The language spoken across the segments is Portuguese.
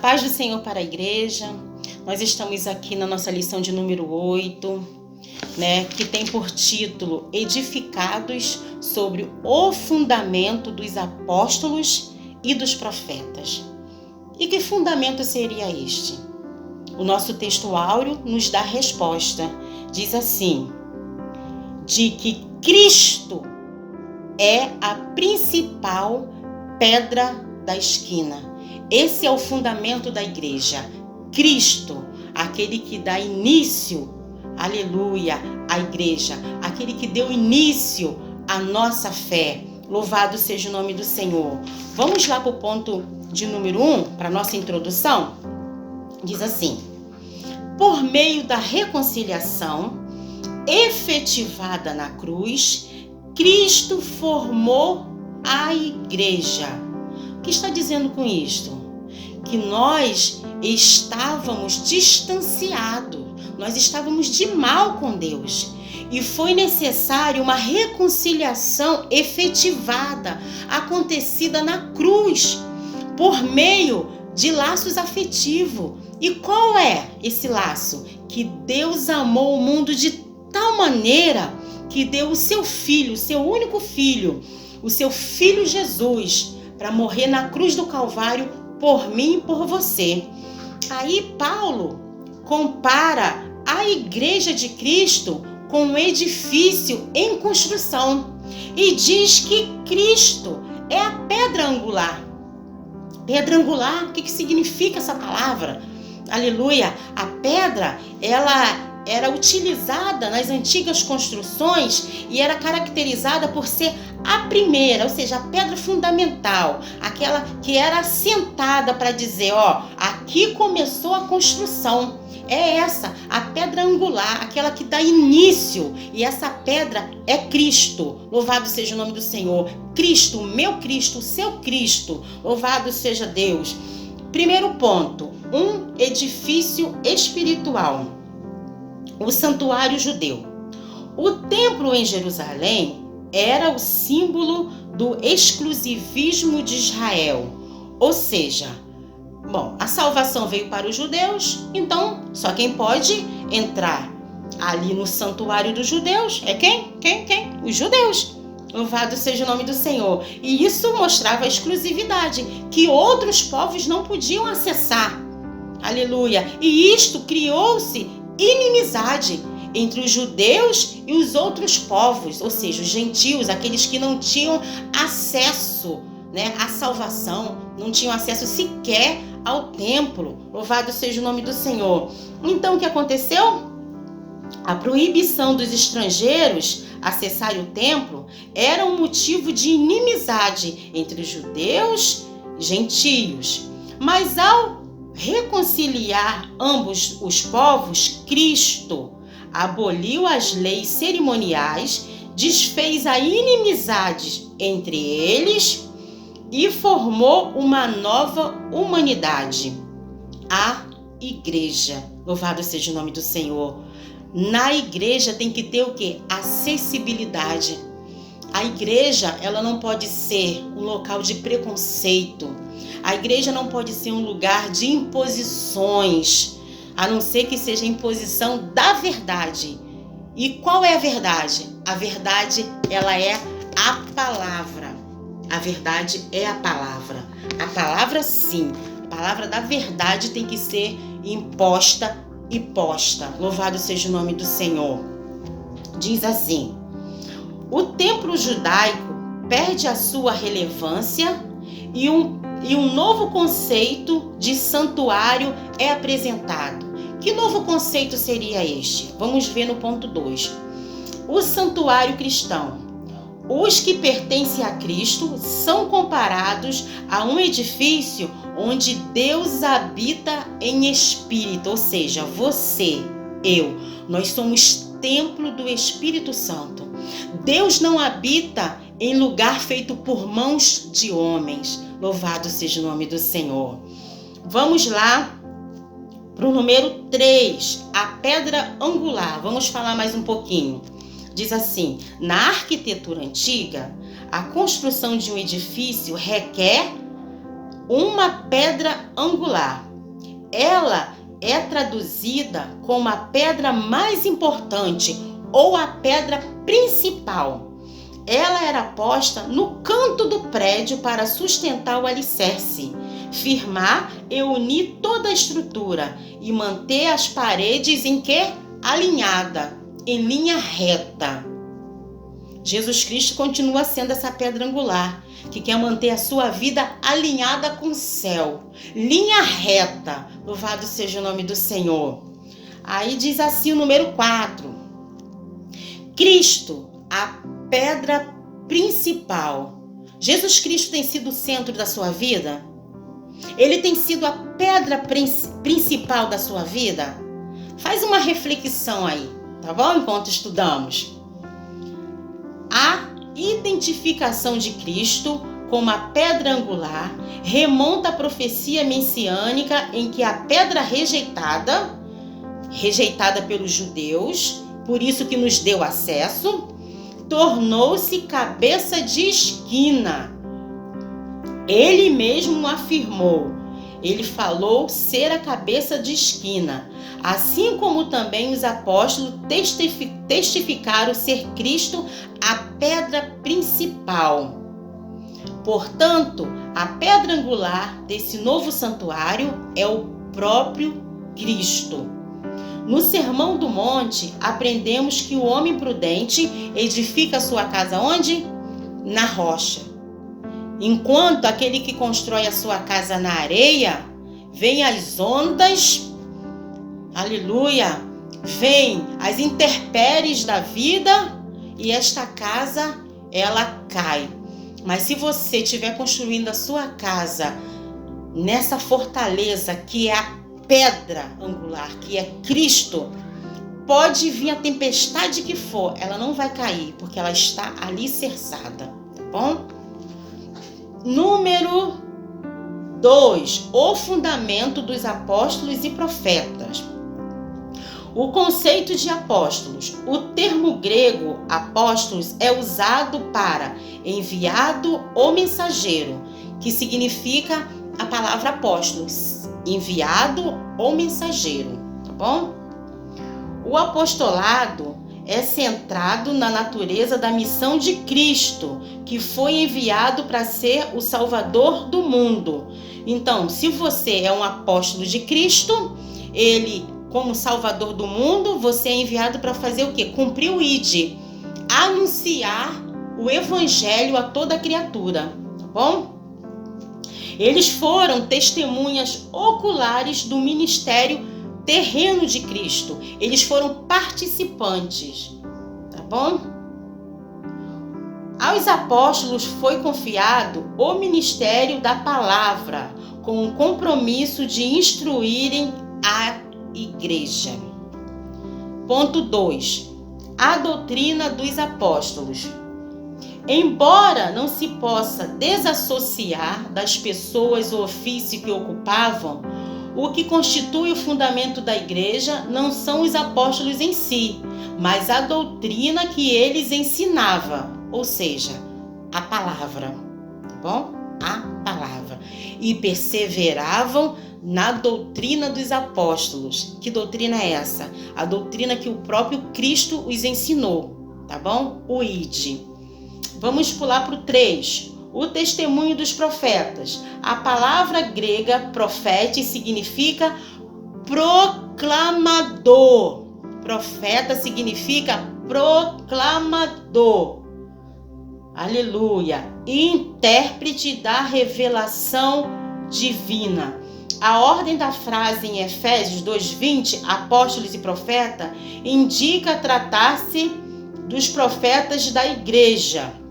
paz do Senhor para a igreja. Nós estamos aqui na nossa lição de número 8, que tem por título Edificados sobre o fundamento dos apóstolos e dos profetas. E que fundamento seria este? O nosso texto áureo nos dá a resposta. Diz assim: de que Cristo é a principal pedra da esquina. Esse é o fundamento da igreja. Cristo, aquele que dá início, aleluia, à igreja, aquele que deu início à nossa fé. Louvado seja o nome do Senhor. Vamos lá para o ponto de número 1, para a nossa introdução? Diz assim: por meio da reconciliação efetivada na cruz, Cristo formou a igreja. O que está dizendo com isto? Que nós estávamos distanciados, nós estávamos de mal com Deus. E foi necessário uma reconciliação efetivada, acontecida na cruz, por meio de laços afetivos. E qual é esse laço? Que Deus amou o mundo de tal maneira que deu o seu filho, o seu único filho, o seu filho Jesus, para morrer na cruz do Calvário por mim e por você. Aí Paulo compara a igreja de Cristo com um edifício em construção e diz que Cristo é a pedra angular. Pedra angular, o que significa essa palavra? Aleluia! A pedra, ela era utilizada nas antigas construções e era caracterizada por ser a primeira, ou seja, a pedra fundamental, aquela que era assentada para dizer, aqui começou a construção. É essa, a pedra angular, aquela que dá início, e essa pedra é Cristo. Louvado seja o nome do Senhor. Cristo, o meu Cristo, o seu Cristo. Louvado seja Deus. Primeiro ponto, um edifício espiritual. O santuário judeu. O templo em Jerusalém era o símbolo do exclusivismo de Israel. Ou seja, a salvação veio para os judeus, então só quem pode entrar ali no santuário dos judeus é quem? Os judeus. Louvado seja o nome do Senhor. E isso mostrava a exclusividade, que outros povos não podiam acessar. Aleluia. E isto criou-se inimizade entre os judeus e os outros povos, ou seja, os gentios, aqueles que não tinham acesso, à salvação, não tinham acesso sequer ao templo. Louvado seja o nome do Senhor. Então, o que aconteceu? A proibição dos estrangeiros acessarem o templo era um motivo de inimizade entre os judeus e gentios. Mas ao reconciliar ambos os povos, Cristo aboliu as leis cerimoniais, desfez a inimizade entre eles e formou uma nova humanidade, a igreja. Louvado seja o nome do Senhor. Na igreja tem que ter o quê? Acessibilidade. A igreja, ela não pode ser um local de preconceito. A igreja não pode ser um lugar de imposições, a não ser que seja imposição da verdade. E qual é a verdade? A verdade, ela é a palavra. A verdade é a palavra. A palavra, sim, a palavra da verdade tem que ser imposta e posta. Louvado seja o nome do Senhor. Diz assim: o templo judaico perde a sua relevância e um novo conceito de santuário é apresentado. Que novo conceito seria este? Vamos ver no ponto 2. O santuário cristão. Os que pertencem a Cristo são comparados a um edifício onde Deus habita em espírito, ou seja, você, eu, nós somos templo do Espírito Santo. Deus não habita em lugar feito por mãos de homens. Louvado seja o nome do Senhor. Vamos lá para o número 3, a pedra angular. Vamos falar mais um pouquinho. Diz assim: na arquitetura antiga, a construção de um edifício requer uma pedra angular. ela é traduzida como a pedra mais importante ou a pedra principal. Ela era posta no canto do prédio para sustentar o alicerce, firmar e unir toda a estrutura e manter as paredes em que? Alinhada, em linha reta. Jesus Cristo continua sendo essa pedra angular, que quer manter a sua vida alinhada com o céu. Linha reta. Louvado seja o nome do Senhor. Aí diz assim o número 4. Cristo, a pedra principal. Jesus Cristo tem sido o centro da sua vida? Ele tem sido a pedra principal da sua vida? Faz uma reflexão aí, tá bom? Enquanto estudamos. A identificação de Cristo como a pedra angular remonta à profecia messiânica em que a pedra rejeitada pelos judeus, por isso que nos deu acesso, tornou-se cabeça de esquina. Ele mesmo afirmou, ele falou ser a cabeça de esquina, assim como também os apóstolos testificaram ser Cristo a pedra principal. Portanto, a pedra angular desse novo santuário é o próprio Cristo. No Sermão do Monte, aprendemos que o homem prudente edifica sua casa onde? Na rocha. Enquanto aquele que constrói a sua casa na areia, vem as ondas, aleluia, vem as intempéries da vida e esta casa, ela cai. Mas se você estiver construindo a sua casa nessa fortaleza que é a pedra angular, que é Cristo, pode vir a tempestade que for, ela não vai cair, porque ela está alicerçada, tá bom? Número 2, o fundamento dos apóstolos e profetas. O conceito de apóstolos. O termo grego apóstolos é usado para enviado ou mensageiro, que significa a palavra apóstolos, enviado ou mensageiro, tá bom? O apostolado é centrado na natureza da missão de Cristo, que foi enviado para ser o Salvador do mundo. Então, se você é um apóstolo de Cristo, ele, como Salvador do mundo, você é enviado para fazer o quê? Cumprir o ID, anunciar o evangelho a toda criatura, tá bom? Eles foram testemunhas oculares do ministério terreno de Cristo. Eles foram participantes, tá bom? Aos apóstolos foi confiado o ministério da palavra, com o compromisso de instruírem a igreja. Ponto 2. A doutrina dos apóstolos. Embora não se possa desassociar das pessoas o ofício que ocupavam, o que constitui o fundamento da igreja não são os apóstolos em si, mas a doutrina que eles ensinavam, ou seja, a palavra, tá bom? A palavra. E perseveravam na doutrina dos apóstolos. Que doutrina é essa? A doutrina que o próprio Cristo os ensinou, tá bom? O ID. Vamos pular para o 3. O testemunho dos profetas. A palavra grega profete significa proclamador. Profeta significa proclamador. Aleluia. Intérprete da revelação divina. A ordem da frase em Efésios 2:20, apóstolos e profeta, indica tratar-se dos profetas da igreja.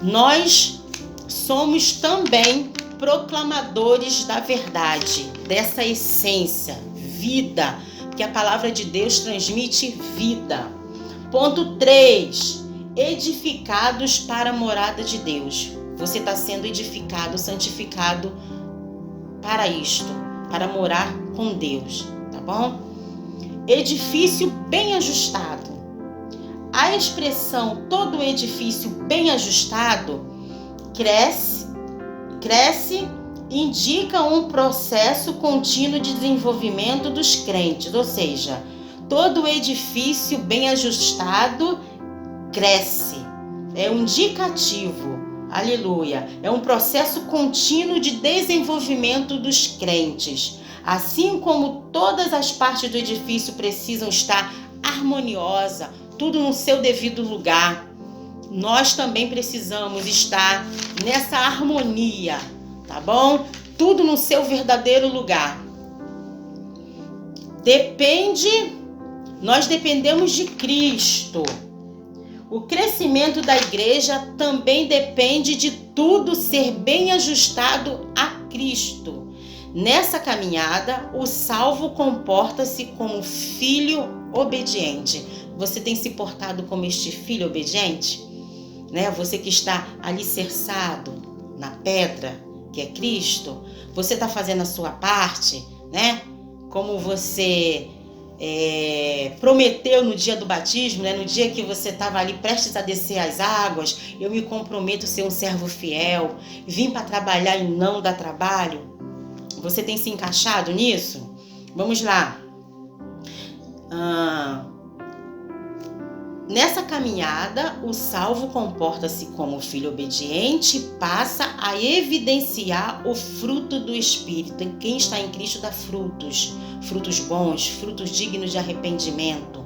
Nós somos também proclamadores da verdade, dessa essência, vida, porque a palavra de Deus transmite vida. Ponto 3. Edificados para a morada de Deus. Você está sendo edificado, santificado para isto, para morar com Deus, tá bom? Edifício bem ajustado. A expressão todo edifício bem ajustado cresce indica um processo contínuo de desenvolvimento dos crentes, ou seja, todo edifício bem ajustado cresce. É um indicativo, aleluia, é um processo contínuo de desenvolvimento dos crentes. Assim como todas as partes do edifício precisam estar harmoniosa, tudo no seu devido lugar, nós também precisamos estar nessa harmonia, tá bom? Tudo no seu verdadeiro lugar. Nós dependemos de Cristo. O crescimento da igreja também depende de tudo ser bem ajustado a Cristo. Nessa caminhada, o salvo comporta-se como filho obediente. Você tem se portado como este filho obediente? Né? Você que está alicerçado na pedra, que é Cristo, você está fazendo a sua parte, né? Como você prometeu no dia do batismo, né? No dia que você estava ali prestes a descer as águas, eu me comprometo a ser um servo fiel, vim para trabalhar e não dar trabalho. Você tem se encaixado nisso? Vamos lá. Nessa caminhada, o salvo comporta-se como filho obediente e passa a evidenciar o fruto do Espírito. Quem está em Cristo dá frutos, frutos bons, frutos dignos de arrependimento.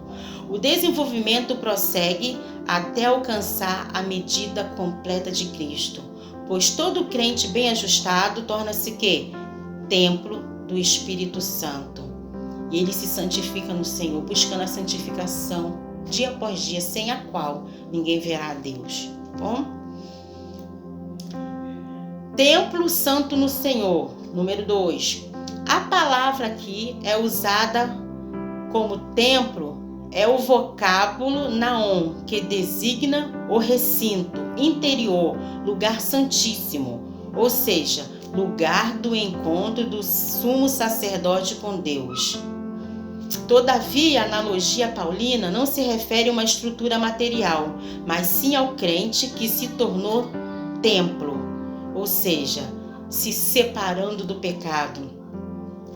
O desenvolvimento prossegue até alcançar a medida completa de Cristo, pois todo crente bem ajustado torna-se quê? Templo do Espírito Santo. E ele se santifica no Senhor, buscando a santificação dia após dia, sem a qual ninguém verá a Deus. Bom? Templo santo no Senhor. Número 2. A palavra aqui é usada como templo, é o vocábulo naon, que designa o recinto interior, lugar santíssimo, ou seja, lugar do encontro do sumo sacerdote com Deus. Todavia, a analogia paulina não se refere a uma estrutura material, mas sim ao crente que se tornou templo, ou seja, se separando do pecado.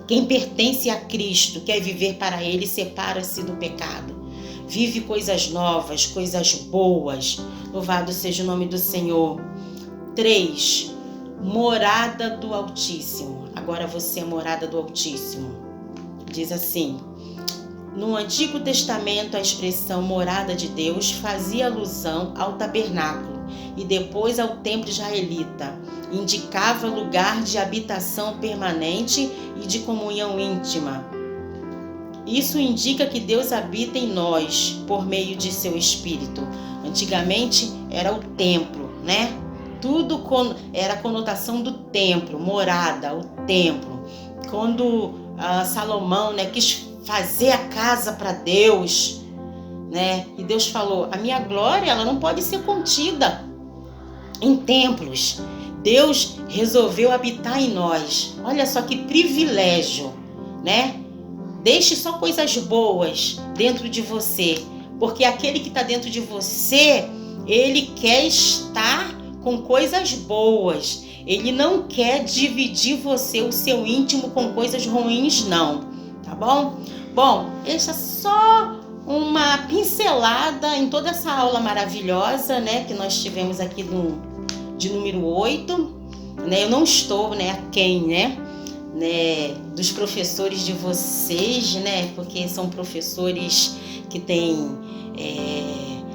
Quem pertence a Cristo, quer viver para Ele, separa-se do pecado. Vive coisas novas, coisas boas. Louvado seja o nome do Senhor. 3. Morada do Altíssimo. Agora você é morada do Altíssimo. Diz assim: no Antigo Testamento, a expressão morada de Deus fazia alusão ao tabernáculo e depois ao templo israelita. Indicava lugar de habitação permanente e de comunhão íntima. Isso indica que Deus habita em nós por meio de seu Espírito. Antigamente era o templo, né? Tudo era a conotação do templo, morada, o templo. Quando Salomão, né, quis fazer a casa para Deus, né? E Deus falou: a minha glória, ela não pode ser contida em templos. Deus resolveu habitar em nós. Olha só que privilégio, né? Deixe só coisas boas dentro de você, porque aquele que está dentro de você, ele quer estar com coisas boas. Ele não quer dividir você, o seu íntimo, com coisas ruins, não. Tá bom? Bom, essa é só uma pincelada em toda essa aula maravilhosa, né, que nós tivemos aqui de número 8. Né? Eu não estou, né, aquém, né, dos professores de vocês, né, porque são professores que têm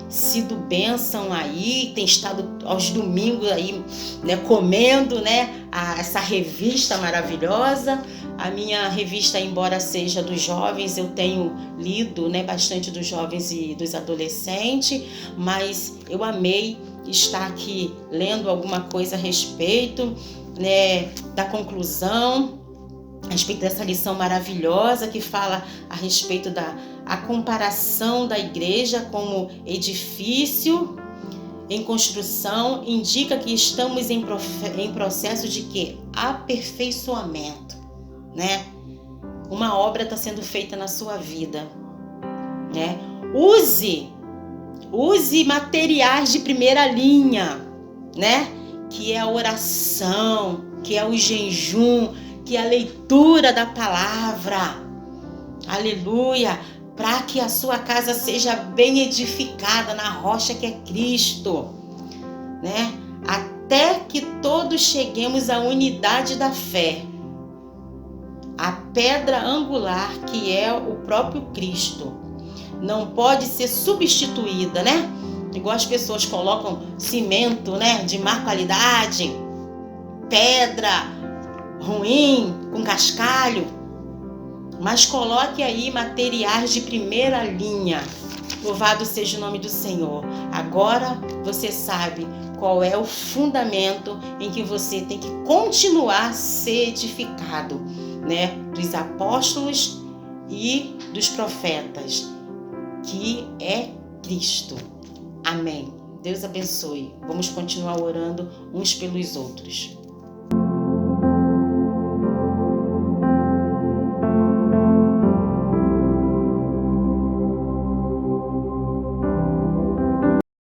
sido bênção aí, tem estado aos domingos aí, né, comendo, né, essa revista maravilhosa. A minha revista, embora seja dos jovens, eu tenho lido, né, bastante dos jovens e dos adolescentes, mas eu amei estar aqui lendo alguma coisa a respeito, né, da conclusão, a respeito dessa lição maravilhosa que fala a respeito a comparação da igreja como edifício em construção, indica que estamos em processo de quê? Aperfeiçoamento, né? Uma obra está sendo feita na sua vida, né? Use materiais de primeira linha, né? Que é a oração, que é o jejum, que é a leitura da palavra. Aleluia! Para que a sua casa seja bem edificada na rocha que é Cristo, né? Até que todos cheguemos à unidade da fé, a pedra angular que é o próprio Cristo. Não pode ser substituída, né? Igual as pessoas colocam cimento, né, de má qualidade, pedra ruim, com cascalho. Mas coloque aí materiais de primeira linha. Louvado seja o nome do Senhor. Agora você sabe qual é o fundamento em que você tem que continuar a ser edificado, né? Dos apóstolos e dos profetas, que é Cristo. Amém. Deus abençoe. Vamos continuar orando uns pelos outros.